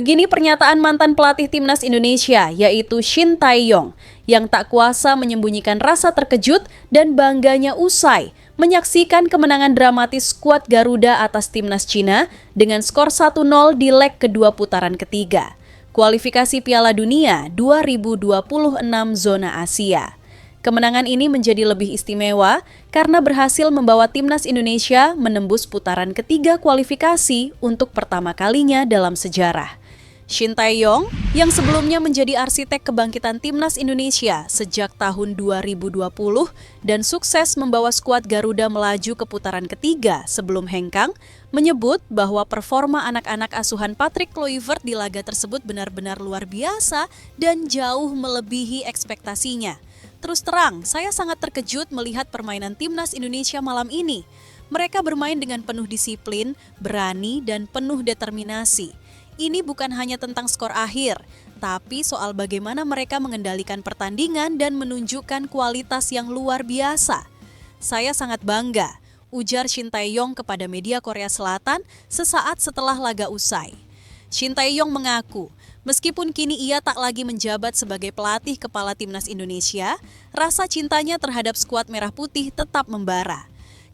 Begini pernyataan mantan pelatih timnas Indonesia, yaitu Shin Tae-yong, yang tak kuasa menyembunyikan rasa terkejut dan bangganya usai menyaksikan kemenangan dramatis skuad Garuda atas timnas Cina dengan skor 1-0 di leg kedua putaran ketiga, kualifikasi Piala Dunia 2026 zona Asia. Kemenangan ini menjadi lebih istimewa karena berhasil membawa timnas Indonesia menembus putaran ketiga kualifikasi untuk pertama kalinya dalam sejarah. Shin Tae-yong yang sebelumnya menjadi arsitek kebangkitan timnas Indonesia sejak tahun 2020 dan sukses membawa skuad Garuda melaju ke putaran ketiga sebelum hengkang, menyebut bahwa performa anak-anak asuhan Patrick Kluivert di laga tersebut benar-benar luar biasa dan jauh melebihi ekspektasinya. Terus terang, saya sangat terkejut melihat permainan timnas Indonesia malam ini. Mereka bermain dengan penuh disiplin, berani, dan penuh determinasi. Ini bukan hanya tentang skor akhir, tapi soal bagaimana mereka mengendalikan pertandingan dan menunjukkan kualitas yang luar biasa. Saya sangat bangga, ujar Shin Tae-yong kepada media Korea Selatan sesaat setelah laga usai. Shin Tae-yong mengaku, meskipun kini ia tak lagi menjabat sebagai pelatih kepala timnas Indonesia, rasa cintanya terhadap skuad Merah Putih tetap membara.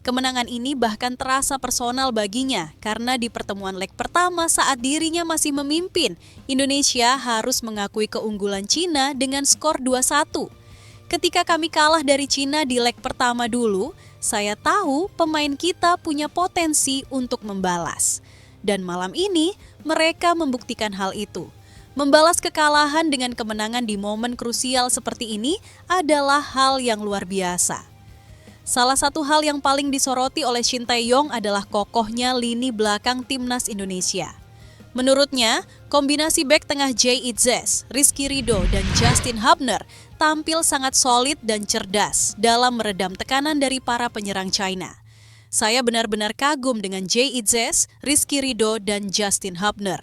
Kemenangan ini bahkan terasa personal baginya karena di pertemuan leg pertama saat dirinya masih memimpin, Indonesia harus mengakui keunggulan Cina dengan skor 2-1. Ketika kami kalah dari Cina di leg pertama dulu, saya tahu pemain kita punya potensi untuk membalas. Dan malam ini mereka membuktikan hal itu. Membalas kekalahan dengan kemenangan di momen krusial seperti ini adalah hal yang luar biasa. Salah satu hal yang paling disoroti oleh Shin Tae-yong adalah kokohnya lini belakang timnas Indonesia. Menurutnya, kombinasi bek tengah Jay Itzes, Rizky Ridho, dan Justin Hubner tampil sangat solid dan cerdas dalam meredam tekanan dari para penyerang China. Saya benar-benar kagum dengan Jay Itzes, Rizky Ridho, dan Justin Hubner.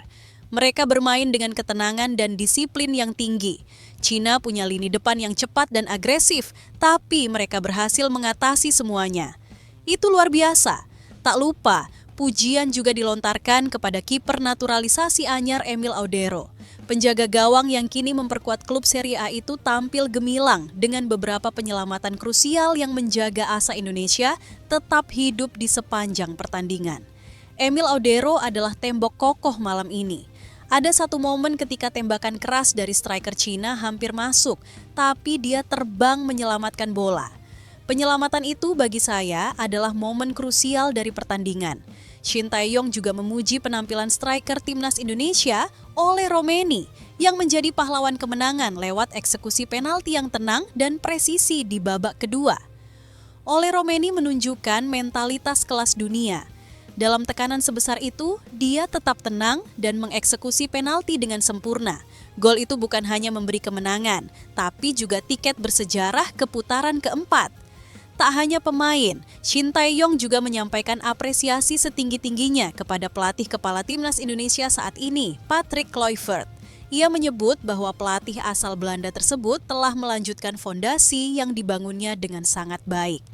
Mereka bermain dengan ketenangan dan disiplin yang tinggi. Cina punya lini depan yang cepat dan agresif, tapi mereka berhasil mengatasi semuanya. Itu luar biasa. Tak lupa, pujian juga dilontarkan kepada kiper naturalisasi anyar Emil Audero. Penjaga gawang yang kini memperkuat klub Serie A itu tampil gemilang dengan beberapa penyelamatan krusial yang menjaga asa Indonesia tetap hidup di sepanjang pertandingan. Emil Audero adalah tembok kokoh malam ini. Ada satu momen ketika tembakan keras dari striker Cina hampir masuk, tapi dia terbang menyelamatkan bola. Penyelamatan itu bagi saya adalah momen krusial dari pertandingan. Shin Tae-yong juga memuji penampilan striker timnas Indonesia, Ole Romeni, yang menjadi pahlawan kemenangan lewat eksekusi penalti yang tenang dan presisi di babak kedua. Ole Romeni menunjukkan mentalitas kelas dunia. Dalam tekanan sebesar itu, dia tetap tenang dan mengeksekusi penalti dengan sempurna. Gol itu bukan hanya memberi kemenangan, tapi juga tiket bersejarah ke putaran keempat. Tak hanya pemain, Shin Tae-yong juga menyampaikan apresiasi setinggi-tingginya kepada pelatih kepala timnas Indonesia saat ini, Patrick Kluivert. Ia menyebut bahwa pelatih asal Belanda tersebut telah melanjutkan fondasi yang dibangunnya dengan sangat baik.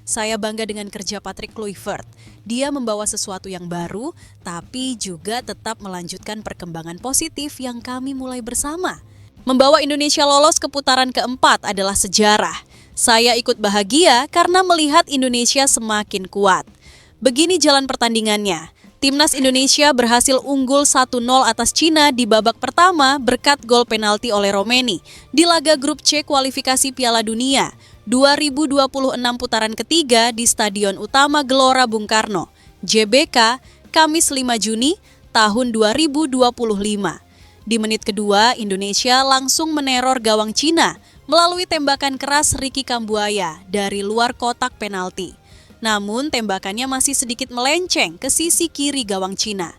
Saya bangga dengan kerja Patrick Kluivert. Dia membawa sesuatu yang baru, tapi juga tetap melanjutkan perkembangan positif yang kami mulai bersama. Membawa Indonesia lolos ke putaran keempat adalah sejarah. Saya ikut bahagia karena melihat Indonesia semakin kuat. Begini jalan pertandingannya. Timnas Indonesia berhasil unggul 1-0 atas Cina di babak pertama berkat gol penalti oleh Romeni di laga grup C kualifikasi Piala Dunia 2026 putaran ketiga di Stadion Utama Gelora Bung Karno, JBK, Kamis 5 Juni tahun 2025. Di menit kedua, Indonesia langsung meneror gawang Cina melalui tembakan keras Ricky Kambuaya dari luar kotak penalti. Namun tembakannya masih sedikit melenceng ke sisi kiri gawang Cina.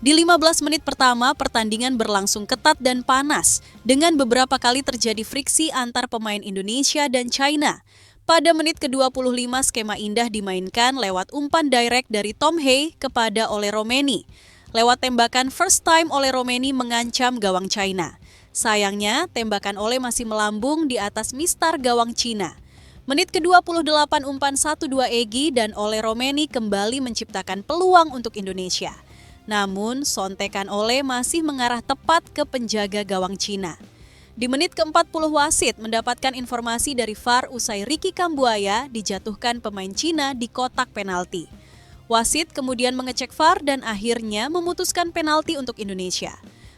Di 15 menit pertama, pertandingan berlangsung ketat dan panas dengan beberapa kali terjadi friksi antar pemain Indonesia dan China. Pada menit ke-25, skema indah dimainkan lewat umpan direct dari Tom Hei kepada Ole Romeni. Lewat tembakan first time Ole Romeni mengancam gawang China. Sayangnya, tembakan Ole masih melambung di atas mistar gawang Cina. Menit ke-28 umpan 1-2 Egy dan Ole Romeni kembali menciptakan peluang untuk Indonesia. Namun, sontekan Ole masih mengarah tepat ke penjaga gawang Cina. Di menit ke-40 wasit mendapatkan informasi dari VAR usai Ricky Kambuaya dijatuhkan pemain Cina di kotak penalti. Wasit kemudian mengecek VAR dan akhirnya memutuskan penalti untuk Indonesia.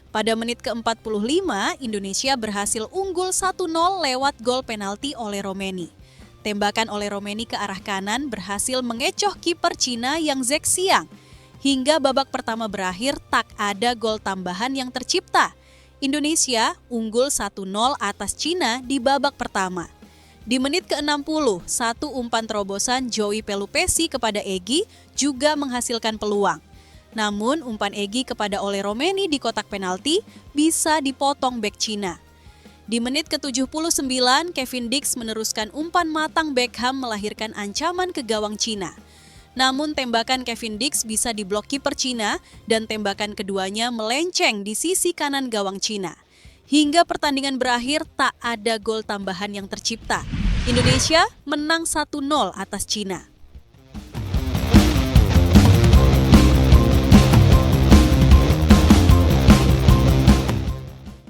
Pada menit ke-45, Indonesia berhasil unggul 1-0 lewat gol penalti oleh Romeni. Tembakan oleh Romeni ke arah kanan berhasil mengecoh kiper Cina Yang Zexiang. Hingga babak pertama berakhir tak ada gol tambahan yang tercipta. Indonesia unggul 1-0 atas Cina di babak pertama. Di menit ke-60, satu umpan terobosan Joey Pelupesi kepada Egy juga menghasilkan peluang. Namun umpan Egy kepada Ole Romeni di kotak penalti bisa dipotong bek Cina. Di menit ke-79, Kevin Dix meneruskan umpan matang Beckham melahirkan ancaman ke gawang Cina. Namun tembakan Kevin Dix bisa diblok kiper Cina dan tembakan keduanya melenceng di sisi kanan gawang Cina. Hingga pertandingan berakhir tak ada gol tambahan yang tercipta. Indonesia menang 1-0 atas Cina.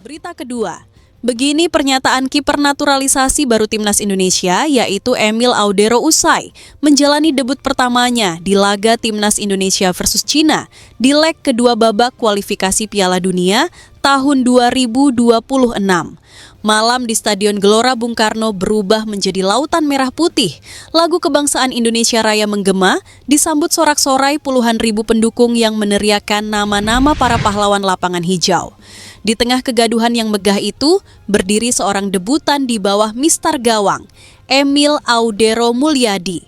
Berita kedua. Begini pernyataan kiper naturalisasi baru Timnas Indonesia, yaitu Emil Audero usai menjalani debut pertamanya di laga Timnas Indonesia versus Cina di leg kedua babak kualifikasi Piala Dunia tahun 2026. Malam di Stadion Gelora Bung Karno berubah menjadi lautan merah putih. Lagu kebangsaan Indonesia Raya menggema, disambut sorak-sorai puluhan ribu pendukung yang meneriakkan nama-nama para pahlawan lapangan hijau. Di tengah kegaduhan yang megah itu, berdiri seorang debutan di bawah Mister Gawang, Emil Audero Mulyadi.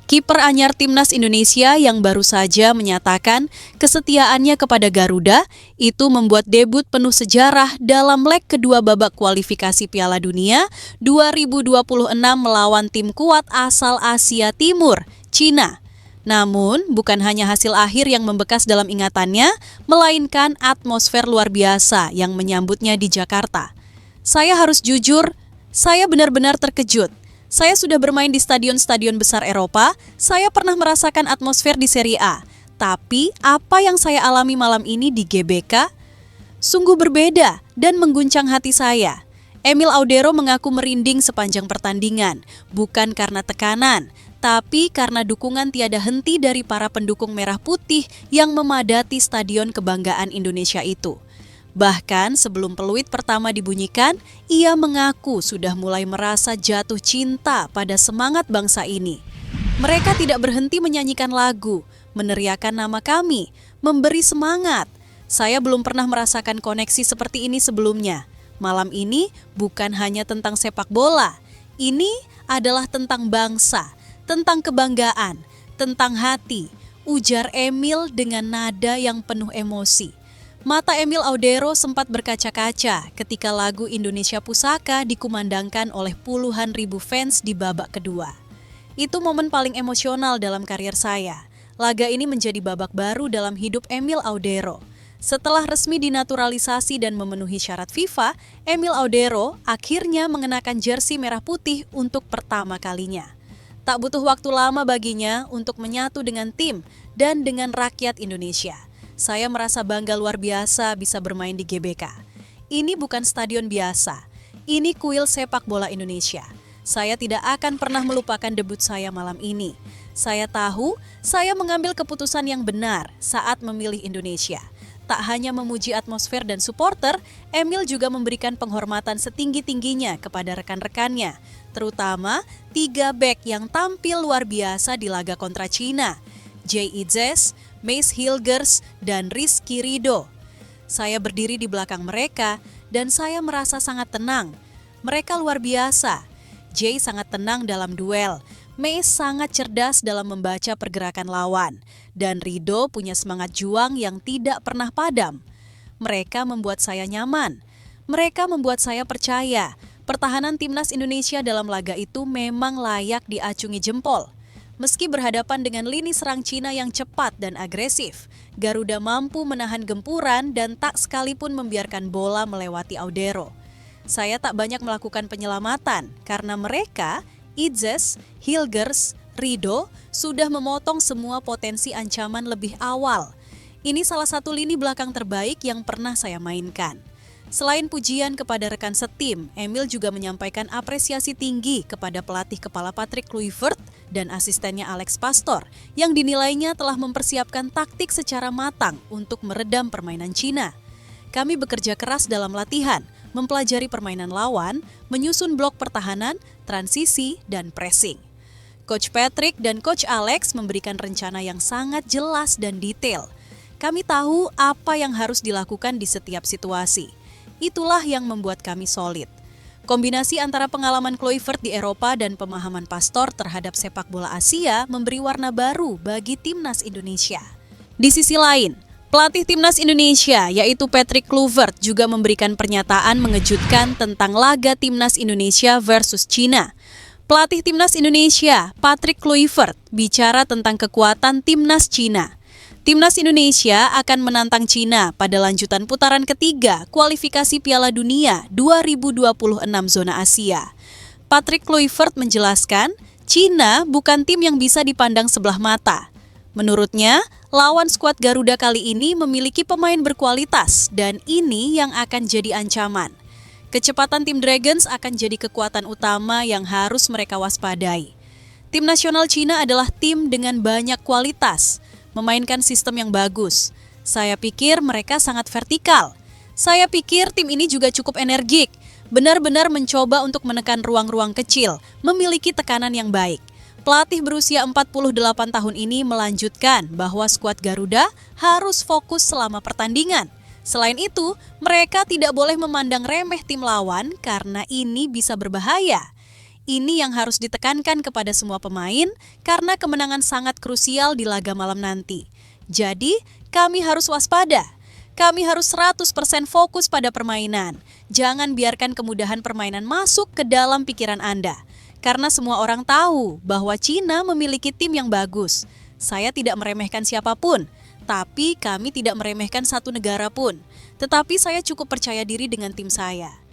Kiper anyar Timnas Indonesia yang baru saja menyatakan kesetiaannya kepada Garuda itu membuat debut penuh sejarah dalam leg kedua babak kualifikasi Piala Dunia 2026 melawan tim kuat asal Asia Timur, Cina. Namun, bukan hanya hasil akhir yang membekas dalam ingatannya, melainkan atmosfer luar biasa yang menyambutnya di Jakarta. Saya harus jujur, saya benar-benar terkejut. Saya sudah bermain di stadion-stadion besar Eropa, saya pernah merasakan atmosfer di Serie A. Tapi, apa yang saya alami malam ini di GBK sungguh berbeda dan mengguncang hati saya. Emil Audero mengaku merinding sepanjang pertandingan, bukan karena tekanan, tapi karena dukungan tiada henti dari para pendukung merah putih yang memadati Stadion Kebanggaan Indonesia itu. Bahkan sebelum peluit pertama dibunyikan, ia mengaku sudah mulai merasa jatuh cinta pada semangat bangsa ini. Mereka tidak berhenti menyanyikan lagu, meneriakkan nama kami, memberi semangat. Saya belum pernah merasakan koneksi seperti ini sebelumnya. Malam ini bukan hanya tentang sepak bola, ini adalah tentang bangsa, tentang kebanggaan, tentang hati, ujar Emil dengan nada yang penuh emosi. Mata Emil Audero sempat berkaca-kaca ketika lagu Indonesia Pusaka dikumandangkan oleh puluhan ribu fans di babak kedua. Itu momen paling emosional dalam karier saya. Laga ini menjadi babak baru dalam hidup Emil Audero. Setelah resmi dinaturalisasi dan memenuhi syarat FIFA, Emil Audero akhirnya mengenakan jersey merah putih untuk pertama kalinya. Tak butuh waktu lama baginya untuk menyatu dengan tim dan dengan rakyat Indonesia. Saya merasa bangga luar biasa bisa bermain di GBK. Ini bukan stadion biasa, ini kuil sepak bola Indonesia. Saya tidak akan pernah melupakan debut saya malam ini. Saya tahu saya mengambil keputusan yang benar saat memilih Indonesia. Tak hanya memuji atmosfer dan supporter, Emil juga memberikan penghormatan setinggi-tingginya kepada rekan-rekannya, terutama 3 bek yang tampil luar biasa di laga kontra Cina, Jay Itzes, Mace Hilgers, dan Rizky Ridho. Saya berdiri di belakang mereka dan saya merasa sangat tenang. Mereka luar biasa. Jay sangat tenang dalam duel. Mace sangat cerdas dalam membaca pergerakan lawan, dan Ridho punya semangat juang yang tidak pernah padam. Mereka membuat saya nyaman. Mereka membuat saya percaya pertahanan Timnas Indonesia dalam laga itu memang layak diacungi jempol. Meski berhadapan dengan lini serang Cina yang cepat dan agresif, Garuda mampu menahan gempuran dan tak sekalipun membiarkan bola melewati Audero. Saya tak banyak melakukan penyelamatan karena mereka, Itzes, Hilgers, Ridho, sudah memotong semua potensi ancaman lebih awal. Ini salah satu lini belakang terbaik yang pernah saya mainkan. Selain pujian kepada rekan setim, Emil juga menyampaikan apresiasi tinggi kepada pelatih kepala Patrick Kluivert dan asistennya Alex Pastor yang dinilainya telah mempersiapkan taktik secara matang untuk meredam permainan Cina. Kami bekerja keras dalam latihan, mempelajari permainan lawan, menyusun blok pertahanan, transisi, dan pressing. Coach Patrick dan Coach Alex memberikan rencana yang sangat jelas dan detail. Kami tahu apa yang harus dilakukan di setiap situasi. Itulah yang membuat kami solid. Kombinasi antara pengalaman Kluivert di Eropa dan pemahaman Pastor terhadap sepak bola Asia memberi warna baru bagi timnas Indonesia. Di sisi lain, pelatih timnas Indonesia yaitu Patrick Kluivert juga memberikan pernyataan mengejutkan tentang laga timnas Indonesia versus Cina. Pelatih timnas Indonesia, Patrick Kluivert, bicara tentang kekuatan timnas Cina. Timnas Indonesia akan menantang Cina pada lanjutan putaran ketiga kualifikasi Piala Dunia 2026 zona Asia. Patrick Kluivert menjelaskan, Cina bukan tim yang bisa dipandang sebelah mata. Menurutnya, lawan skuad Garuda kali ini memiliki pemain berkualitas dan ini yang akan jadi ancaman. Kecepatan tim Dragons akan jadi kekuatan utama yang harus mereka waspadai. Tim nasional Cina adalah tim dengan banyak kualitas, memainkan sistem yang bagus. Saya pikir mereka sangat vertikal. Saya pikir tim ini juga cukup energik, benar-benar mencoba untuk menekan ruang-ruang kecil, memiliki tekanan yang baik. Pelatih berusia 48 tahun ini melanjutkan bahwa skuad Garuda harus fokus selama pertandingan. Selain itu, mereka tidak boleh memandang remeh tim lawan karena ini bisa berbahaya. Ini yang harus ditekankan kepada semua pemain karena kemenangan sangat krusial di laga malam nanti. Jadi, kami harus waspada. Kami harus 100% fokus pada permainan. Jangan biarkan kemudahan permainan masuk ke dalam pikiran Anda. Karena semua orang tahu bahwa Cina memiliki tim yang bagus. Saya tidak meremehkan siapapun, tapi kami tidak meremehkan satu negara pun. Tetapi saya cukup percaya diri dengan tim saya.